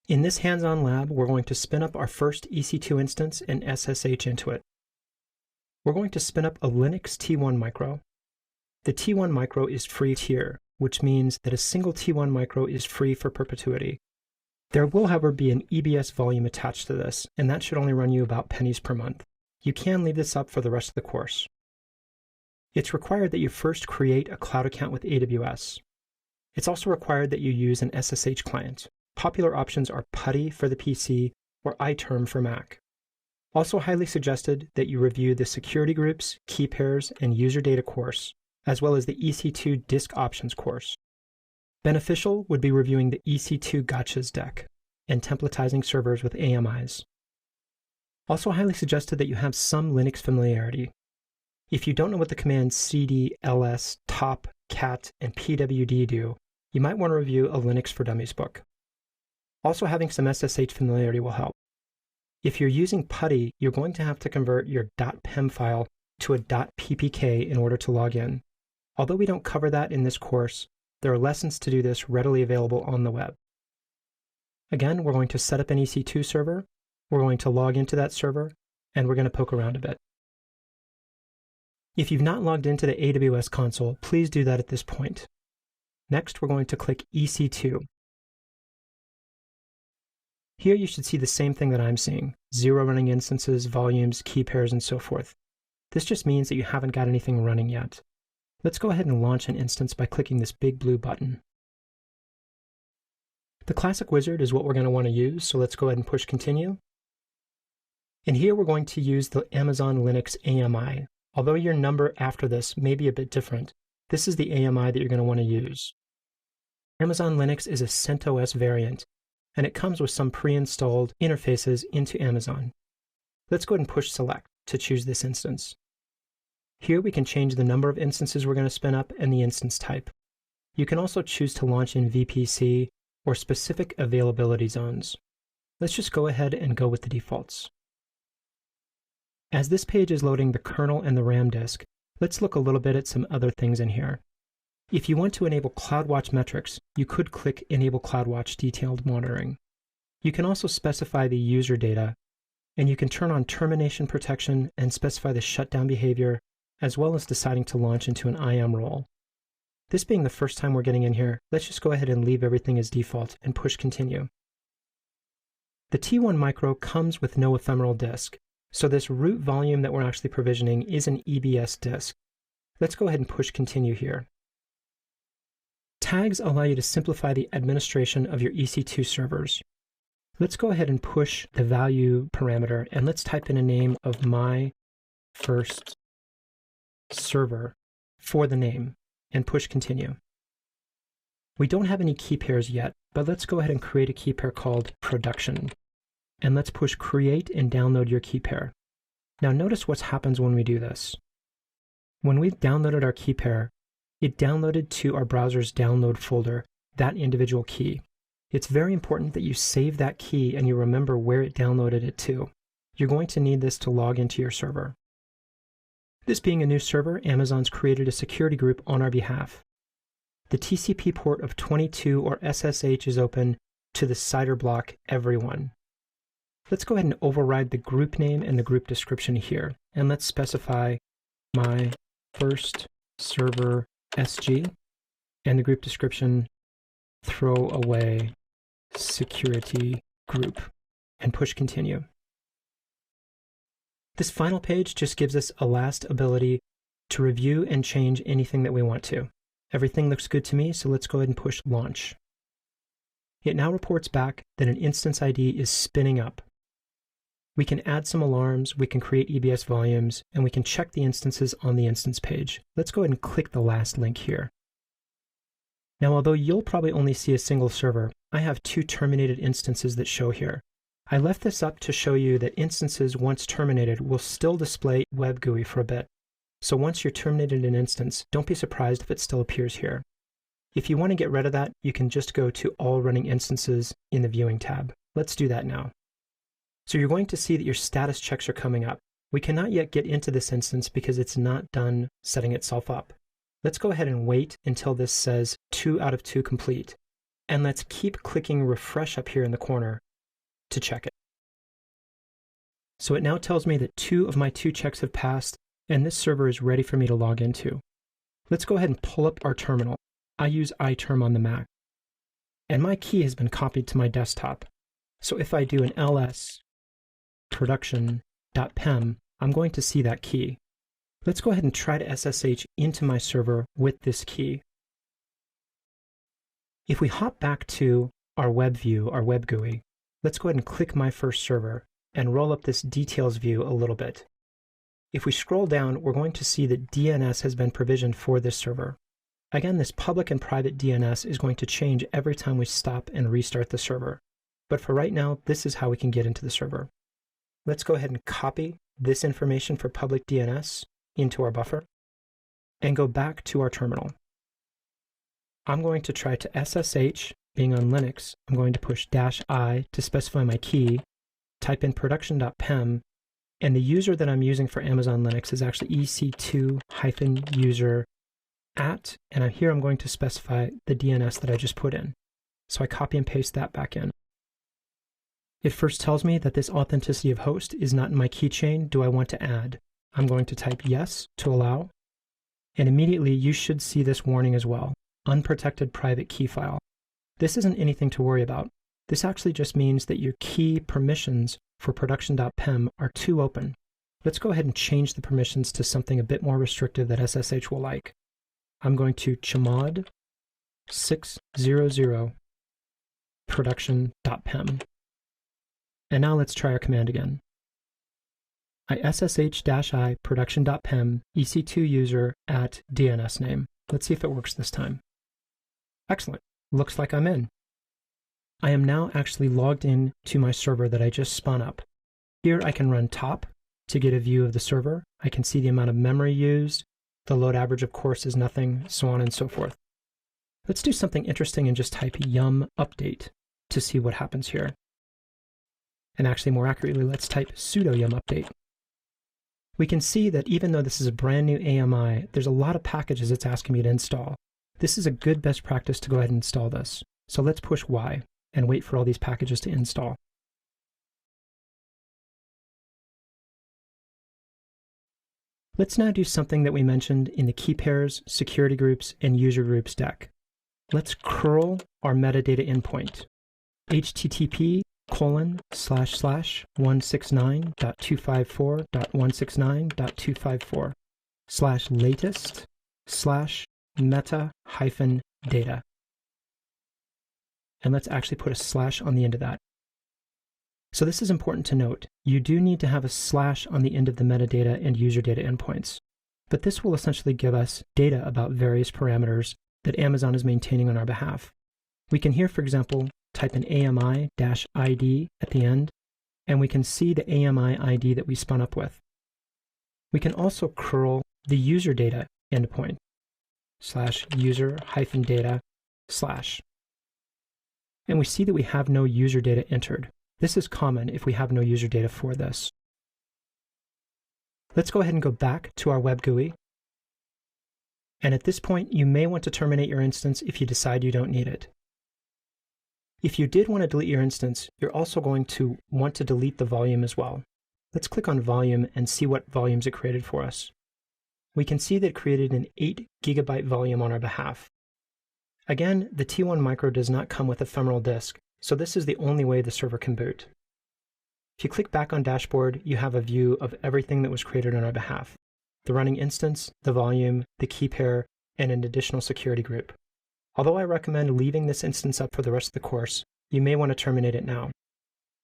In this hands-on lab, we're going to spin up our first EC2 instance and SSH into it. We're going to spin up a Linux T1 micro. The T1 micro is free tier, which means that a single T1 micro is free for perpetuity. There will, however, be an EBS volume attached to this, and that should only run you about pennies per month. You can leave this up for the rest of the course. It's required that you first create a cloud account with AWS. It's also required that you use an SSH client. Popular options are PuTTY for the PC or iTerm for Mac. Also highly suggested that you review the security groups, key pairs, and user data course, as well as the EC2 disk options course. Beneficial would be reviewing the EC2 gotchas deck and templatizing servers with AMIs. Also highly suggested that you have some Linux familiarity. If you don't know what the commands cd, ls, top, cat, and pwd do, you might want to review a Linux for Dummies book. Also having some SSH familiarity will help. If you're using PuTTY, you're going to have to convert your .pem file to a .ppk in order to log in. Although we don't cover that in this course, there are lessons to do this readily available on the web. Again, we're going to set up an EC2 server, we're going to log into that server, and we're going to poke around a bit. If you've not logged into the AWS console, please do that at this point. Next, we're going to click EC2. Here you should see the same thing that I'm seeing, 0 running instances, volumes, key pairs, and so forth. This just means that you haven't got anything running yet. Let's go ahead and launch an instance by clicking this big blue button. The classic wizard is what we're going to want to use, so let's go ahead and push continue. And here we're going to use the Amazon Linux AMI. Although your number after this may be a bit different, this is the AMI that you're going to want to use. Amazon Linux is a CentOS variant, and it comes with some pre-installed interfaces into Amazon. Let's go ahead and push select to choose this instance. Here we can change the number of instances we're going to spin up and the instance type. You can also choose to launch in VPC or specific availability zones. Let's just go ahead and go with the defaults. As this page is loading the kernel and the RAM disk, let's look a little bit at some other things in here. If you want to enable CloudWatch metrics, you could click Enable CloudWatch Detailed Monitoring. You can also specify the user data, and you can turn on termination protection and specify the shutdown behavior, as well as deciding to launch into an IAM role. This being the first time we're getting in here, let's just go ahead and leave everything as default and push continue. The T1 micro comes with no ephemeral disk, so this root volume that we're actually provisioning is an EBS disk. Let's go ahead and push continue here. Tags allow you to simplify the administration of your EC2 servers. Let's go ahead and push the value parameter and let's type in a name of my first server for the name and push continue. We don't have any key pairs yet, but let's go ahead and create a key pair called production. And let's push create and download your key pair. Now notice what happens when we do this. When we've downloaded our key pair, it downloaded to our browser's download folder that individual key. It's very important that you save that key and you remember where it downloaded it to. You're going to need this to log into your server. This being a new server, Amazon's created a security group on our behalf. The TCP port of 22 or SSH is open to the CIDR block everyone. Let's go ahead and override the group name and the group description here, and let's specify my first server SG and the group description throw away security group and push continue. This final page just gives us a last ability to review and change anything that we want to. Everything looks good to me, so let's go ahead and push launch. It now reports back that an instance ID is spinning up. We can add some alarms, we can create EBS volumes, and we can check the instances on the instance page. Let's go ahead and click the last link here. Now, although you'll probably only see a single server, I have 2 terminated instances that show here. I left this up to show you that instances once terminated will still display web GUI for a bit. So once you're terminated an instance, don't be surprised if it still appears here. If you want to get rid of that, you can just go to All Running Instances in the Viewing tab. Let's do that now. So you're going to see that your status checks are coming up. We cannot yet get into this instance because it's not done setting itself up. Let's go ahead and wait until this says 2 out of 2 complete. And let's keep clicking refresh up here in the corner to check it. So it now tells me that 2 of my 2 checks have passed, and this server is ready for me to log into. Let's go ahead and pull up our terminal. I use iTerm on the Mac. And my key has been copied to my desktop. So if I do an ls production.pem, I'm going to see that key. Let's go ahead and try to SSH into my server with this key. If we hop back to our web view, our web GUI, let's go ahead and click My First Server and roll up this details view a little bit. If we scroll down, we're going to see that DNS has been provisioned for this server. Again, this public and private DNS is going to change every time we stop and restart the server. But for right now, this is how we can get into the server. Let's go ahead and copy this information for public DNS into our buffer and go back to our terminal. I'm going to try to SSH, being on Linux, I'm going to push -I to specify my key, type in production.pem, and the user that I'm using for Amazon Linux is actually EC2-user @ and here I'm going to specify the DNS that I just put in. So I copy and paste that back in. It first tells me that this authenticity of host is not in my keychain. Do I want to add? I'm going to type yes to allow, and immediately you should see this warning as well. Unprotected private key file. This isn't anything to worry about. This actually just means that your key permissions for production.pem are too open. Let's go ahead and change the permissions to something a bit more restrictive that SSH will like. I'm going to chmod 600 production.pem. And now let's try our command again. I SSH-I production.pem EC2 user @ DNS name. Let's see if it works this time. Excellent. Looks like I'm in. I am now actually logged in to my server that I just spun up. Here I can run top to get a view of the server. I can see the amount of memory used. The load average, of course, is nothing, so on and so forth. Let's do something interesting and just type yum update to see what happens here. And actually, more accurately, let's type sudo yum update. We can see that even though this is a brand new AMI, there's a lot of packages it's asking me to install. This is a good best practice to go ahead and install this. So let's push Y and wait for all these packages to install. Let's now do something that we mentioned in the key pairs, security groups, and user groups deck. Let's curl our metadata endpoint. http://169.254.169.254/latest/meta-data. And let's actually put a slash on the end of that. So this is important to note. You do need to have a slash on the end of the metadata and user data endpoints. But this will essentially give us data about various parameters that Amazon is maintaining on our behalf. We can here, for example, type in AMI-ID at the end, and we can see the AMI ID that we spun up with. We can also curl the user data endpoint, /user-data/. And we see that we have no user data entered. This is common if we have no user data for this. Let's go ahead and go back to our web GUI. And at this point, you may want to terminate your instance if you decide you don't need it. If you did want to delete your instance, you're also going to want to delete the volume as well. Let's click on volume and see what volumes it created for us. We can see that it created an 8 GB volume on our behalf. Again, the T1 Micro does not come with ephemeral disk, so this is the only way the server can boot. If you click back on dashboard, you have a view of everything that was created on our behalf. The running instance, the volume, the key pair, and an additional security group. Although I recommend leaving this instance up for the rest of the course, you may want to terminate it now.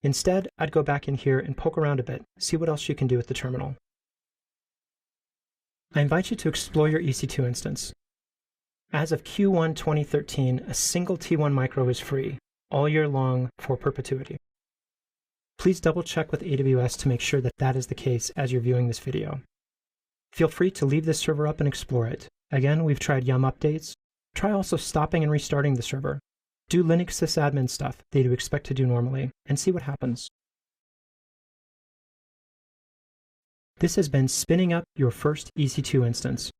Instead, I'd go back in here and poke around a bit, see what else you can do with the terminal. I invite you to explore your EC2 instance. As of Q1 2013, a single T1 Micro is free, all year long for perpetuity. Please double check with AWS to make sure that that is the case as you're viewing this video. Feel free to leave this server up and explore it. Again, we've tried yum updates. Try also stopping and restarting the server. Do Linux sysadmin stuff that you expect to do normally, and see what happens. This has been spinning up your first EC2 instance.